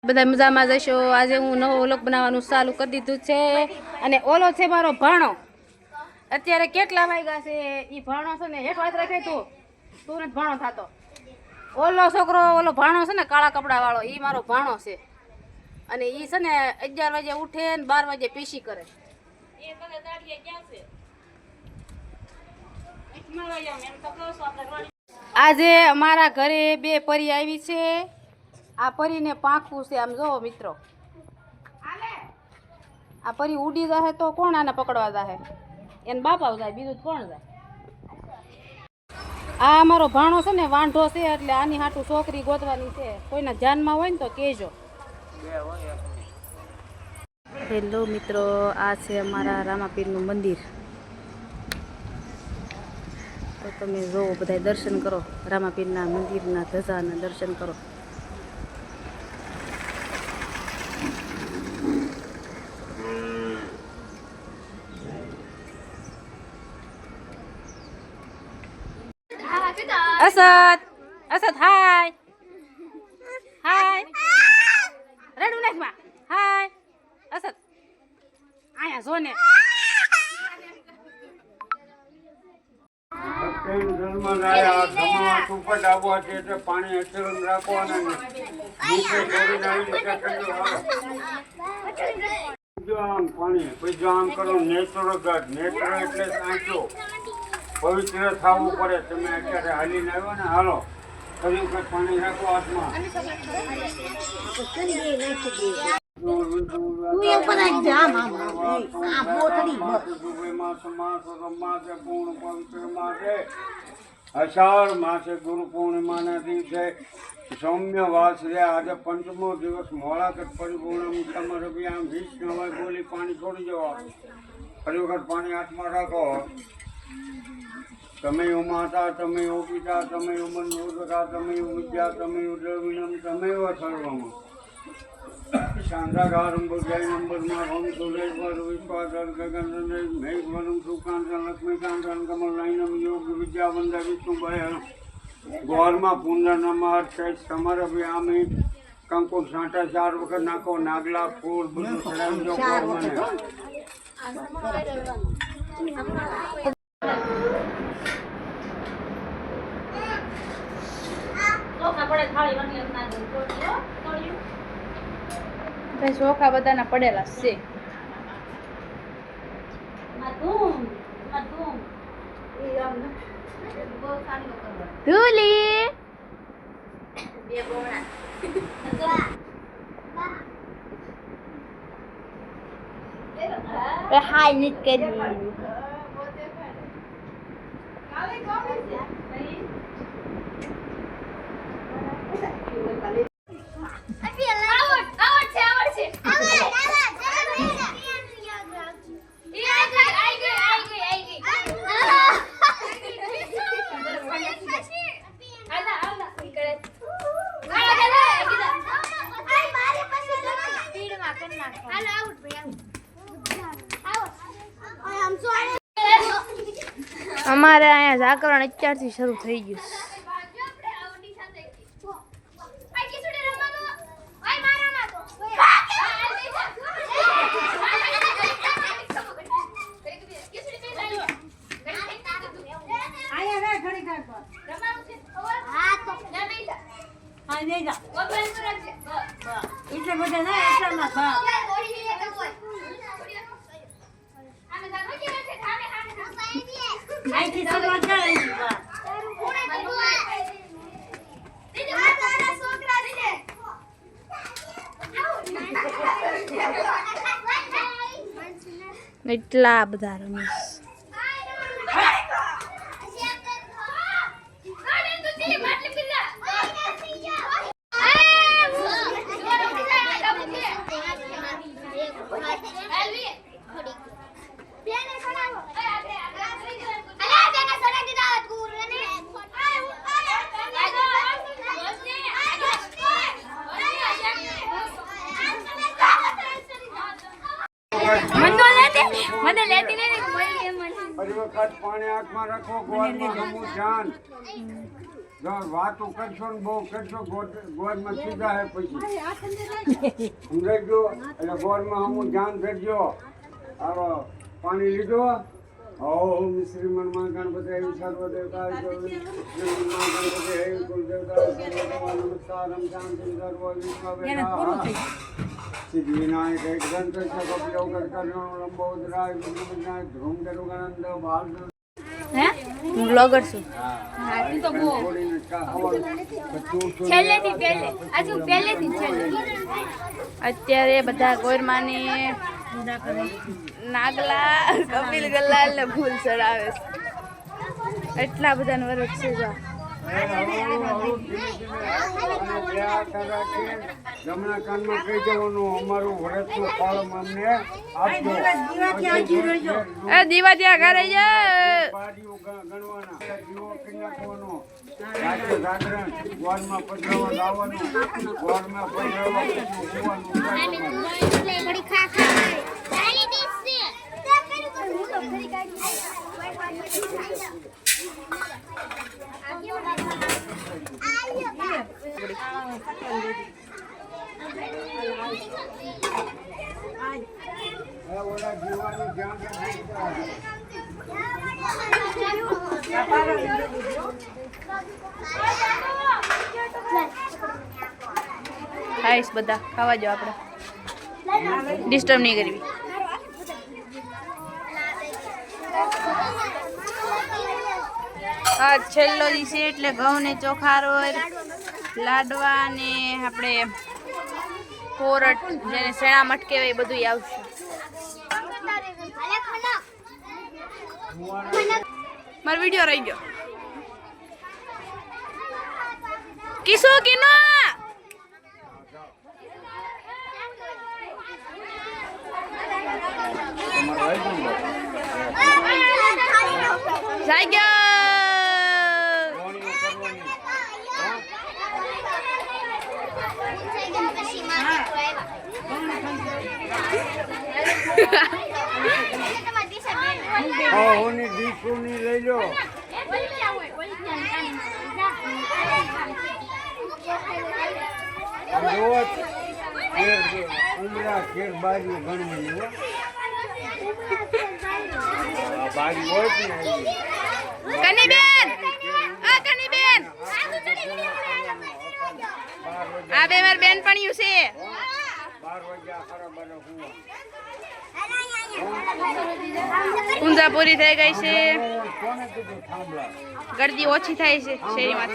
બધા મજામાં જશો। આજે હું નવો વ્લોગ બનાવવાનું ચાલુ કરી દીધું છે અને ઓલો છે મારો ભાણો। અત્યારે કેટલા વાગ્યા છે ઈ ભાણો છે ને એક વાત રાખે તું ને ભાણો થાતો। ઓલો છોકરો ઓલો ભાણો છે ને કાળા કપડા વાળો ઈ મારો ભાણો છે અને ઈ છે ને 11 વાગે ઉઠે ને 12 વાગે પીસી કરે। એ તને દાડિયા ક્યાં છે? આજે અમારા ઘરે બે પરી આવી છે। આ પરીને પાંખું છે આમ જો મિત્રો। આ પરી ઉડી જાય તો કોણ આને પકડવા જાય? એને બાપા જાય, બીજું કોણ જાય? આ અમારો ભાણો છે ને વાંઢો છે એટલે આની હાટું છોકરી ગોતવાની છે। કોઈના ધ્યાનમાં હોય ને તો કહેજો। હેલો મિત્રો, આ છે અમારા રામાપીરનું મંદિર। તો તમે જો બધા દર્શન કરો, રામાપીરના મંદિરના ધજાના દર્શન કરો। असद असद हाय हाय रडू नहीं मां हाय असद आया सोने पानी अचरम राखो पानी जो आम करो नेचर नेचर एटले साचो पवित्र थવું પડે। તમે અત્યારે હાલીને આવ્યો ને હાલો ફરી વખત પાણી રાખો હાથમાં। અષાઢ માસે ગુરુ પૂર્ણિમાના દિવસે સૌમ્ય વાસ રે। આજે પંચમો દિવસ મોળાકત પરિપૂર્ણ સમરભ્યામ વિષ્ણુ બોલી પાણી છોડી જવા। ફરી વખત પાણી હાથમાં રાખો। तमेव माता तमेव पिता तमेव मनोदरा तमेव विद्या तमेव द्रविणम तमेव सर्वम। शांताकारं बुद्धयनं पद्माभं सुरेश्वर विश्वासर गगनचंद्र मेघवनं सुकांतं लक्ष्मीकांतं कमलनयनं योग विद्यावंद विष्णुभयं। गौरमा पुण्य नमः समर्पयामि। कंकु छांटा 4 वखत नाखो नागला फूल બધું ચડાવી દો ગોરમાને। ચોખા બધાના પડેલા છે। ધૂલી હાય નીત કરી અમારે અહીંયા જાગરણ અત્યારથી શરૂ થઈ ગયું। એટલા બધા રમેશ મને લેતી નહીં ફરી વખત પાણી આંખમાં રાખો। ગોળમાં હમું ધ્યાન જો વાતો કરશો ને બહુ કરશો ગોળમાં સીધા હે પછી સમજાઈ એટલે ગોળમાં હું ધ્યાન કરજો આવો પાણી લીધો ઓમ શ્રીમન્મા ગણપતે સર્વદેવતા ગણપતે હે કુલદેવતા નમસ્કારમ શાંતિ સર્વ વિશ્વ સિદ્ધિ વિનાયક એક દંત કપિલો કર્ણો લંબોદરાય વિઘ્નવિનાય ધ્રુમ દરુગનંદ બાલ હે હું બ્લોગર છું હા તું તો બહુ છેલ્લેથી પહેલે આજુ પહેલેથી છેલ્લે અત્યારે બધા ગોરમાની નાગલા કપિલ ગલ્લાલ ને ફૂલ ચડાવે છે એટલા બધા વરસ છે જો જમણા કાનમાં કહી દેવાનું અમારું વ્રતનું ફળ અમને આપજો એ દીવા ત્યાં કરે છે પાડીઓ ગણવાના દીવો કરી નાખવાનો રાત્રે જાગરણ ગોળમાં પધરાવા લાવવાનું ગોળમાં પધરાવા પછી હોવાનું ઘડી ખા ખા ચાલી દીસે હું તો ઘરી ઓલા જીવાનું ધ્યાન ખાઈશ બધા ખાવા જો આપણે ડિસ્ટર્બ નહીં કરવી આ છેલ્લો દિવસે એટલે ઘઉં ને ચોખા રોર લાડવા ને આપણે કોરટ જેને શેણા મઠ કહેવાય એ બધું આવશે મારો વિડીયો રહી ગયો કિસો કિનો જાય ગયો ઓની દીસુની લઈ લો ઉમરા ખેર બાજુ ગણવાની બાજુ હોય ને કનીબેન આ કનીબેન આ બે માર બેન પણ્યું છે 12 વાગ્યા ખરા બનો હું ઊંઝા પૂરી થઈ ગઈ છે કોને કીધું થાંભલા ગરદી ઓછી થાય છે શેરીમાં